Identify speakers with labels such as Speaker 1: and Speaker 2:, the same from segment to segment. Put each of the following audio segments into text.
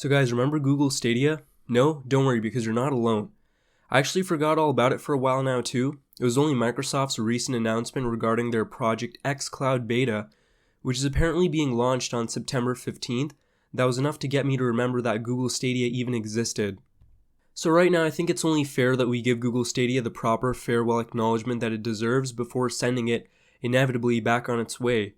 Speaker 1: So guys, remember Google Stadia? No? Don't worry because you're not alone. I actually forgot all about it for a while now too. It was only Microsoft's recent announcement regarding their Project xCloud beta, which is apparently being launched on September 15th, that was enough to get me to remember that Google Stadia even existed. So right now I think it's only fair that we give Google Stadia the proper farewell acknowledgement that it deserves before sending it inevitably back on its way.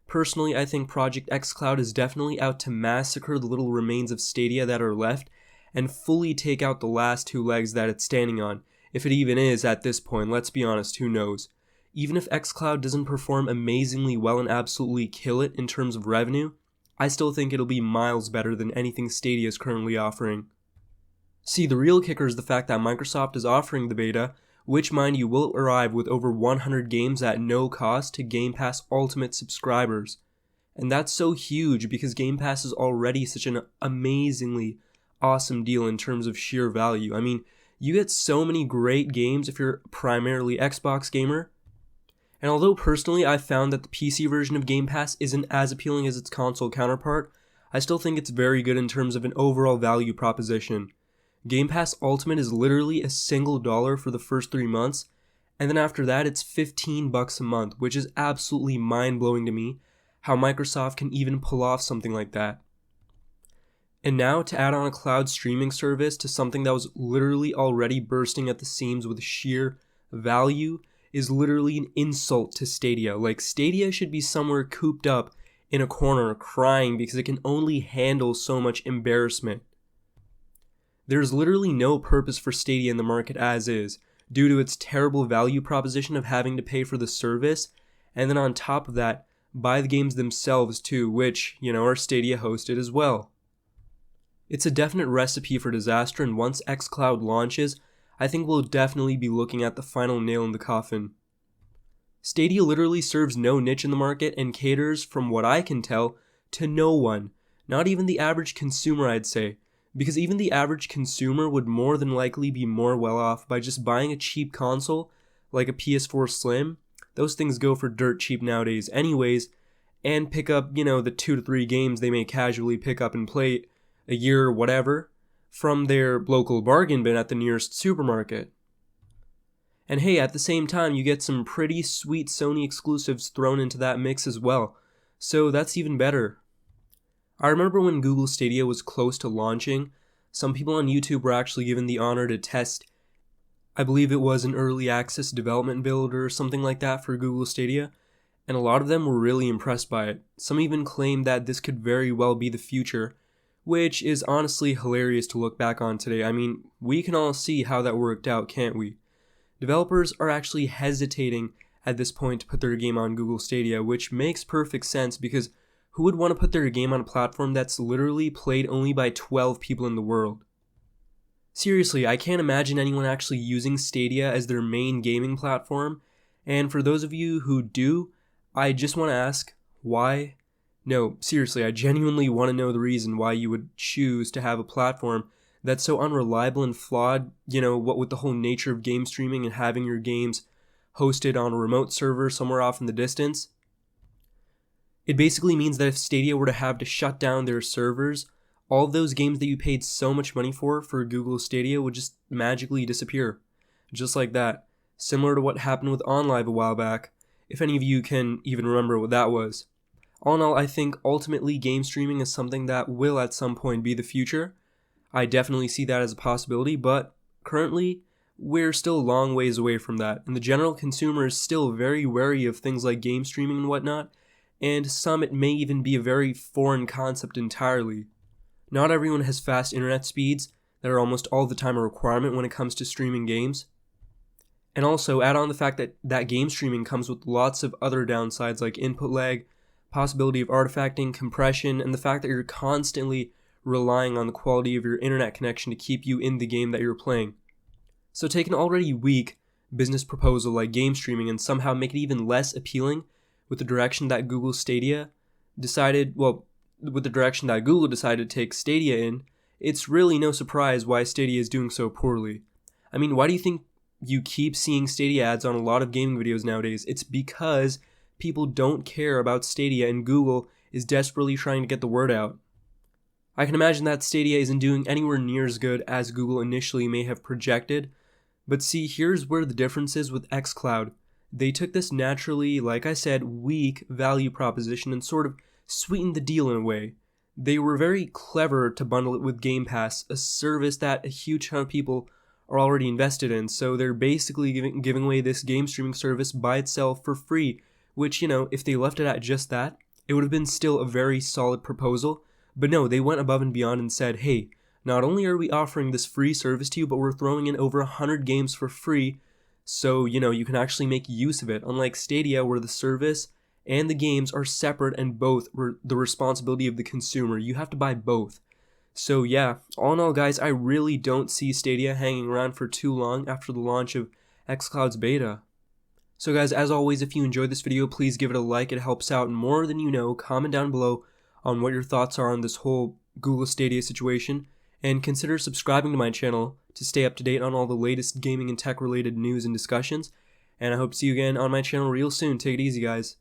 Speaker 1: Personally, I think Project xCloud is definitely out to massacre the little remains of Stadia that are left and fully take out the last two legs that it's standing on. If it even is at this point, let's be honest, who knows? Even if xCloud doesn't perform amazingly well and absolutely kill it in terms of revenue, I still think it'll be miles better than anything Stadia is currently offering. See, the real kicker is the fact that Microsoft is offering the beta, which mind you will arrive with over 100 games at no cost to Game Pass Ultimate subscribers. And that's so huge because Game Pass is already such an amazingly awesome deal in terms of sheer value. I mean, you get so many great games if you're primarily Xbox gamer. And although personally I found that the PC version of Game Pass isn't as appealing as its console counterpart, I still think it's very good in terms of an overall value proposition. Game Pass Ultimate is literally a single dollar for the first 3 months, and then after that it's $15 a month, which is absolutely mind-blowing to me, how Microsoft can even pull off something like that. And now to add on a cloud streaming service to something that was literally already bursting at the seams with sheer value is literally an insult to Stadia. Like, Stadia should be somewhere cooped up in a corner crying because it can only handle so much embarrassment. There's literally no purpose for Stadia in the market as is, due to its terrible value proposition of having to pay for the service, and then on top of that, buy the games themselves too, which, are Stadia hosted as well. It's a definite recipe for disaster, and once xCloud launches, I think we'll definitely be looking at the final nail in the coffin. Stadia literally serves no niche in the market and caters, from what I can tell, to no one, not even the average consumer, I'd say. Because even the average consumer would more than likely be more well off by just buying a cheap console, like a PS4 Slim. Those things go for dirt cheap nowadays anyways, and pick up, the 2 to 3 games they may casually pick up and play a year or whatever from their local bargain bin at the nearest supermarket. And hey, at the same time, you get some pretty sweet Sony exclusives thrown into that mix as well, so that's even better. I remember when Google Stadia was close to launching, some people on YouTube were actually given the honor to test, I believe it was an early access development build or something like that for Google Stadia, and a lot of them were really impressed by it. Some even claimed that this could very well be the future, which is honestly hilarious to look back on today. I mean, we can all see how that worked out, can't we? Developers are actually hesitating at this point to put their game on Google Stadia, which makes perfect sense because who would want to put their game on a platform that's literally played only by 12 people in the world? Seriously, I can't imagine anyone actually using Stadia as their main gaming platform, and for those of you who do, I just want to ask, why? No, seriously, I genuinely want to know the reason why you would choose to have a platform that's so unreliable and flawed, what with the whole nature of game streaming and having your games hosted on a remote server somewhere off in the distance. It basically means that if Stadia were to have to shut down their servers, all of those games that you paid so much money for Google Stadia would just magically disappear. Just like that. Similar to what happened with OnLive a while back, if any of you can even remember what that was. All in all, I think ultimately game streaming is something that will at some point be the future. I definitely see that as a possibility, but currently, we're still a long ways away from that, and the general consumer is still very wary of things like game streaming and whatnot, and some it may even be a very foreign concept entirely. Not everyone has fast internet speeds that are almost all the time a requirement when it comes to streaming games. And also add on the fact that game streaming comes with lots of other downsides like input lag, possibility of artifacting, compression, and the fact that you're constantly relying on the quality of your internet connection to keep you in the game that you're playing. So take an already weak business proposal like game streaming and somehow make it even less appealing with the direction that Google decided to take Stadia in, it's really no surprise why Stadia is doing so poorly. I mean, why do you think you keep seeing Stadia ads on a lot of gaming videos nowadays? It's because people don't care about Stadia and Google is desperately trying to get the word out. I can imagine that Stadia isn't doing anywhere near as good as Google initially may have projected, but see, here's where the difference is with xCloud. They took this naturally, like I said, weak value proposition and sort of sweetened the deal in a way. They were very clever to bundle it with Game Pass, a service that a huge ton of people are already invested in, so they're basically giving away this game streaming service by itself for free, which, if they left it at just that, it would have been still a very solid proposal. But no, they went above and beyond and said, hey, not only are we offering this free service to you, but we're throwing in over 100 games for free, so, you can actually make use of it, unlike Stadia, where the service and the games are separate and both the responsibility of the consumer. You have to buy both. So yeah, all in all, guys, I really don't see Stadia hanging around for too long after the launch of xCloud's beta. So guys, as always, if you enjoyed this video, please give it a like. It helps out more than you know. Comment down below on what your thoughts are on this whole Google Stadia situation, and consider subscribing to my channel to stay up to date on all the latest gaming and tech related news and discussions. And I hope to see you again on my channel real soon. Take it easy, guys.